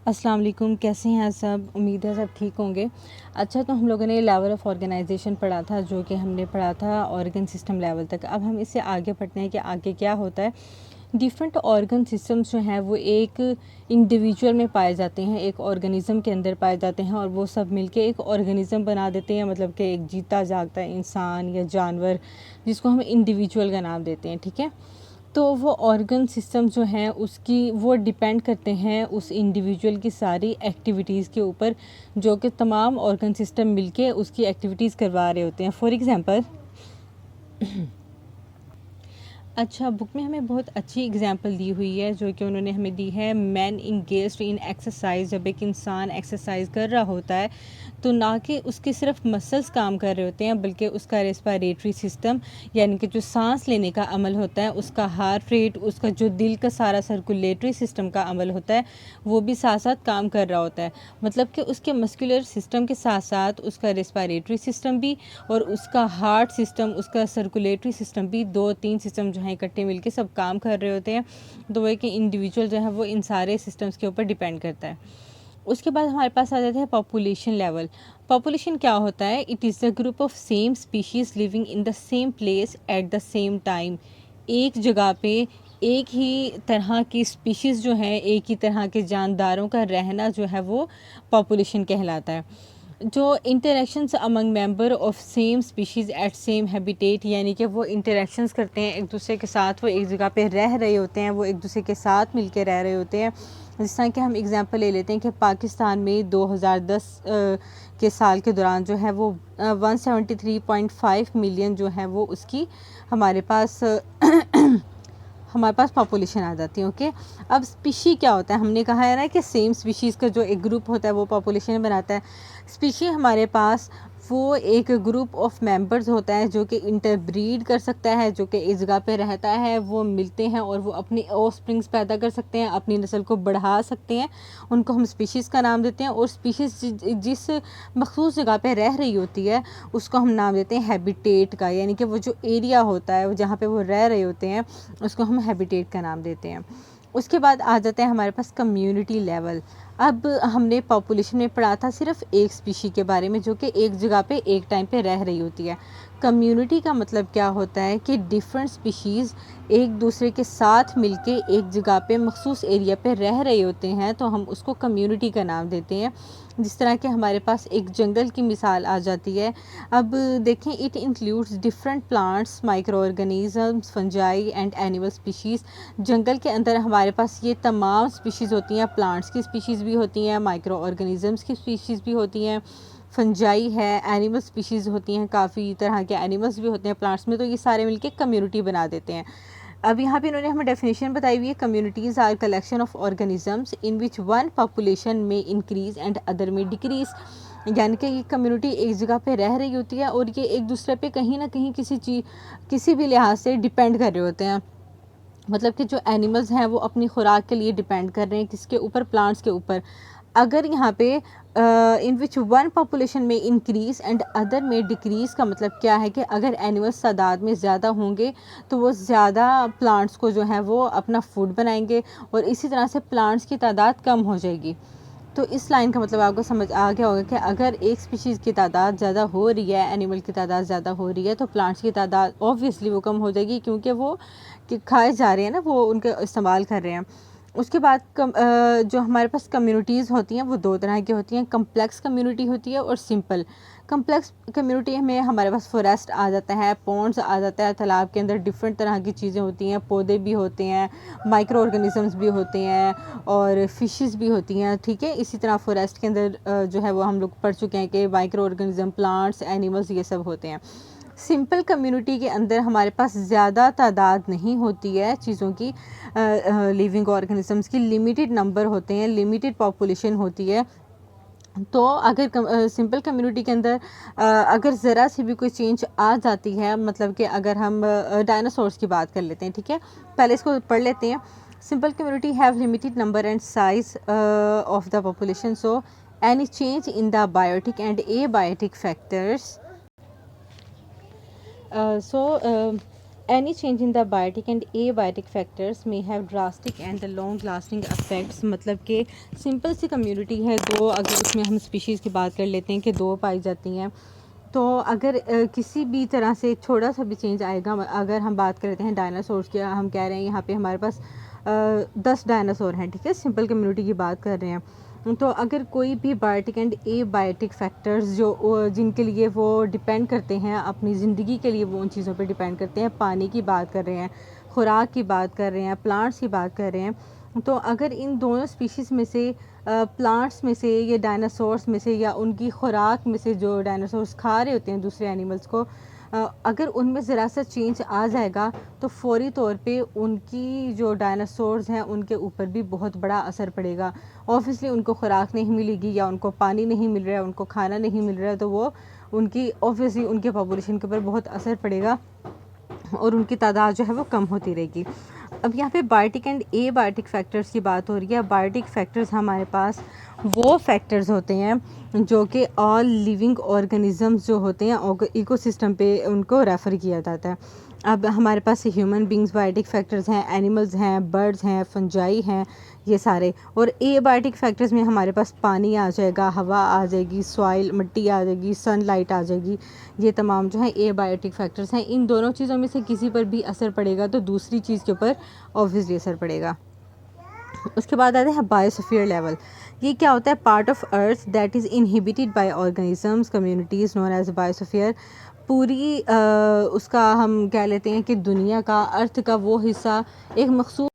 अस्सलाम वालेकुम, कैसे हैं सब? उम्मीद है सब ठीक होंगे। अच्छा, तो हम लोगों ने लेवल ऑफ़ ऑर्गेनाइजेशन पढ़ा था, जो कि हमने पढ़ा था ऑर्गन सिस्टम लेवल तक। अब हम इससे आगे पढ़ते हैं कि आगे क्या होता है। डिफरेंट ऑर्गन सिस्टम्स जो हैं वो एक इंडिविजुअल में पाए जाते हैं, एक ऑर्गेनिज़म के अंदर पाए जाते हैं, और वो सब मिलके एक ऑर्गेनिज़म बना देते हैं। मतलब कि एक जीता जागता इंसान या जानवर, जिसको हम इंडिविजुअल का नाम देते हैं, ठीक है। तो वो ऑर्गन सिस्टम जो हैं उसकी वो डिपेंड करते हैं उस इंडिविजुअल की सारी एक्टिविटीज़ के ऊपर, जो कि तमाम ऑर्गन सिस्टम मिलके उसकी एक्टिविटीज़ करवा रहे होते हैं। फॉर एग्ज़ाम्पल, अच्छा, बुक में हमें बहुत अच्छी एग्जांपल दी हुई है, जो कि उन्होंने हमें दी है। मैन इंगेज्ड इन एक्सरसाइज, जब एक इंसान एक्सरसाइज कर रहा होता है तो ना कि उसके सिर्फ मसल्स काम कर रहे होते हैं, बल्कि उसका रेस्पिरेटरी सिस्टम, यानी कि जो सांस लेने का अमल होता है, उसका हार्ट रेट, उसका जो दिल का सारा सर्कुलेटरी सिस्टम का अमल होता है, वो भी साथ साथ काम कर रहा होता है। मतलब कि उसके मस्कुलर सिस्टम के साथ साथ उसका रेस्पिरेटरी सिस्टम भी, और उसका हार्ट सिस्टम, उसका सर्कुलेटरी सिस्टम भी, दो तीन सिस्टम जो हैं इकट्ठे मिलके सब काम कर रहे होते हैं। तो वो एक इंडिविजुअल जो है वो इन सारे सिस्टम्स के ऊपर डिपेंड करता है। उसके बाद हमारे पास आ जाता है पॉपुलेशन लेवल। पॉपुलेशन क्या होता है? It is the group of same species living in the same place at the same time. एक जगह पे एक ही तरह की स्पीशीज़ जो है, एक ही तरह के जानदारों का रहना जो है वो पॉपुलेशन कहलाता है। जो interactions among member of same species at same habitat, यानी कि वो इंटरेक्शंस करते हैं एक दूसरे के साथ, वो एक जगह पे रह रहे होते हैं, वो एक दूसरे के साथ मिलके रह रहे होते हैं। जिस तरह कि हम एग्जांपल ले लेते हैं कि पाकिस्तान में 2010 के साल के दौरान जो है वो 173.5 मिलियन जो है वो उसकी हमारे पास हमारे पास पॉपुलेशन आ जाती है। ओके, अब स्पीशी क्या होता है? हमने कहा है ना कि सेम स्पीशीज़ का जो एक ग्रुप होता है वो पॉपुलेशन बनाता है। स्पीशी हमारे पास वो एक ग्रुप ऑफ मेंबर्स होता है जो कि इंटरब्रीड कर सकता है, जो कि इस जगह पे रहता है, वो मिलते हैं और वो अपनी ऑफस्प्रिंग्स पैदा कर सकते हैं, अपनी नस्ल को बढ़ा सकते हैं। उनको हम स्पीशीज़ का नाम देते हैं। और स्पीशीज़ जिस मखसूस जगह पे रह रही होती है उसको हम नाम देते हैं हैबिटेट का, यानी कि वो जो एरिया होता है जहाँ पे वो रह रहे होते हैं उसको हम हैबिटेट का नाम देते हैं। उसके बाद आ जाता है हमारे पास कम्युनिटी लेवल। अब हमने पॉपुलेशन में पढ़ा था सिर्फ एक स्पीशी के बारे में, जो कि एक जगह पे एक टाइम पे रह रही होती है। कम्युनिटी का मतलब क्या होता है कि डिफरेंट स्पीशीज़ एक दूसरे के साथ मिलके एक जगह पे मखसूस एरिया पे रह रहे होते हैं, तो हम उसको कम्युनिटी का नाम देते हैं। जिस तरह के हमारे पास एक जंगल की मिसाल आ जाती है। अब देखें, it includes different plants, microorganisms, fungi and animal species. जंगल के अंदर हमारे पास ये तमाम स्पीशीज़ होती हैं। प्लांट्स की स्पीशीज़ भी होती हैं, माइक्रो ऑर्गेनिजम्स की स्पीशीज़ भी होती हैं, फंजाई है, एनिमल स्पीशीज़ होती हैं, काफ़ी तरह के एनिमल्स भी होते हैं प्लांट्स में। तो ये सारे मिलके कम्युनिटी बना देते हैं। अब यहाँ पे इन्होंने हमें डेफिनेशन बताई हुई है। Communities are collection of organisms in which one population में इंक्रीज एंड अदर में डिक्रीज। यानी कि ये कम्युनिटी एक जगह पे रह रही होती है और ये एक दूसरे पे कहीं ना कहीं किसी भी लिहाज से डिपेंड कर रहे होते हैं। मतलब कि जो एनिमल्स हैं वो अपनी खुराक के लिए डिपेंड कर रहे हैं किसके ऊपर? प्लांट्स के ऊपर। अगर यहाँ पे इन विच वन पॉपुलेशन में इंक्रीज़ एंड अदर में डिक्रीज़ का मतलब क्या है कि अगर एनिमल्स तादाद में ज़्यादा होंगे तो वो ज़्यादा प्लांट्स को जो है वो अपना फूड बनाएंगे, और इसी तरह से प्लांट्स की तादाद कम हो जाएगी। तो इस लाइन का मतलब आपको समझ आ गया होगा कि अगर एक स्पीशीज़ की तादाद ज़्यादा हो रही है, एनिमल की तादाद ज़्यादा हो रही है, तो प्लांट्स की तादाद ऑब्वियसली वो कम हो जाएगी, क्योंकि वो खाए जा रहे हैं ना, वो उनका इस्तेमाल कर रहे हैं। उसके बाद जो हमारे पास कम्युनिटीज़ होती हैं वो दो तरह की होती हैं। कम्प्लेक्स कम्युनिटी होती है और सिंपल। कम्प्लेक्स कम्युनिटी में हमारे पास फॉरेस्ट आ जाता है, पॉन्ड्स आ जाता है, तालाब के अंदर डिफरेंट तरह की चीज़ें होती हैं, पौधे भी होते हैं, माइक्रो ऑर्गेनिजम्स भी होते हैं, और फिशेस भी होती हैं। ठीक है, इसी तरह फॉरेस्ट के अंदर जो है वो हम लोग पढ़ चुके हैं कि माइक्रो ऑर्गेनिज्म, प्लांट्स, एनिमल्स, ये सब होते हैं। सिंपल कम्युनिटी के अंदर हमारे पास ज़्यादा तादाद नहीं होती है चीज़ों की, लिविंग ऑर्गेनिजम्स की लिमिटेड नंबर होते हैं, लिमिटेड पॉपुलेशन होती है। तो अगर सिंपल कम्युनिटी के अंदर अगर ज़रा सी भी कोई चेंज आ जाती है, मतलब कि अगर हम डायनासोर्स की बात कर लेते हैं, ठीक है, पहले इसको पढ़ लेते हैं। Simple community have limited number and size of the population, so any change in the biotic and abiotic factors, so Any change in the biotic and abiotic factors may have drastic and the long lasting effects। मतलब कि simple सी community है दो, अगर उसमें हम species की बात कर लेते हैं कि दो पाई जाती हैं, तो अगर किसी भी तरह से छोटा सा भी चेंज आएगा, अगर हम बात करते हैं डायनासोर्स की, हम कह रहे हैं यहाँ पे हमारे पास 10 डायनासोर हैं, ठीक है, सिंपल कम्युनिटी की बात कर रहे हैं। तो अगर कोई भी biotic and abiotic factors जो जिनके लिए वो डिपेंड करते हैं अपनी ज़िंदगी के लिए, वो उन चीज़ों पे डिपेंड करते हैं, पानी की बात कर रहे हैं, खुराक की बात कर रहे हैं, प्लांट्स की बात कर रहे हैं, तो अगर इन दोनों स्पीशीज़ में से प्लांट्स में से या डायनासोर्स में से या उनकी खुराक में से जो डायनासोर्स खा रहे होते हैं दूसरे एनिमल्स को, अगर उनमें ज़रा सा चेंज आ जाएगा तो फ़ौरी तौर पे उनकी जो डायनासोर्स हैं उनके ऊपर भी बहुत बड़ा असर पड़ेगा। ऑब्वियसली उनको खुराक नहीं मिलेगी या उनको पानी नहीं मिल रहा है, उनको खाना नहीं मिल रहा है, तो वो उनकी ऑब्वियसली उनके पॉपुलेशन के ऊपर बहुत असर पड़ेगा और उनकी तादाद जो है वो कम होती रहेगी। अब यहाँ पे biotic and abiotic factors की बात हो रही है। बायोटिक फैक्टर्स हमारे पास वो फैक्टर्स होते हैं जो कि ऑल लिविंग ऑर्गेनिजम्स जो होते हैं इकोसिस्टम पे उनको रेफ़र किया जाता है। अब हमारे पास ह्यूमन बींग्स बायोटिक फैक्टर्स हैं, एनिमल्स हैं, बर्ड्स हैं, फंजाई हैं, ये सारे। और ए बायोटिक फैक्टर्स में हमारे पास पानी आ जाएगा, हवा आ जाएगी, सॉइल मिट्टी आ जाएगी, सनलाइट आ जाएगी, ये तमाम जो है ए बायोटिक फैक्टर्स हैं। इन दोनों चीज़ों में से किसी पर भी असर पड़ेगा तो दूसरी चीज़ के ऊपर ऑब्वियसली असर पड़ेगा। उसके बाद आते हैं बायोस्फीयर लेवल। ये क्या होता है? Part of earth that is inhibited by organisms communities known as biosphere. पूरी उसका हम कह लेते हैं कि दुनिया का, अर्थ का वो हिस्सा एक मखसूस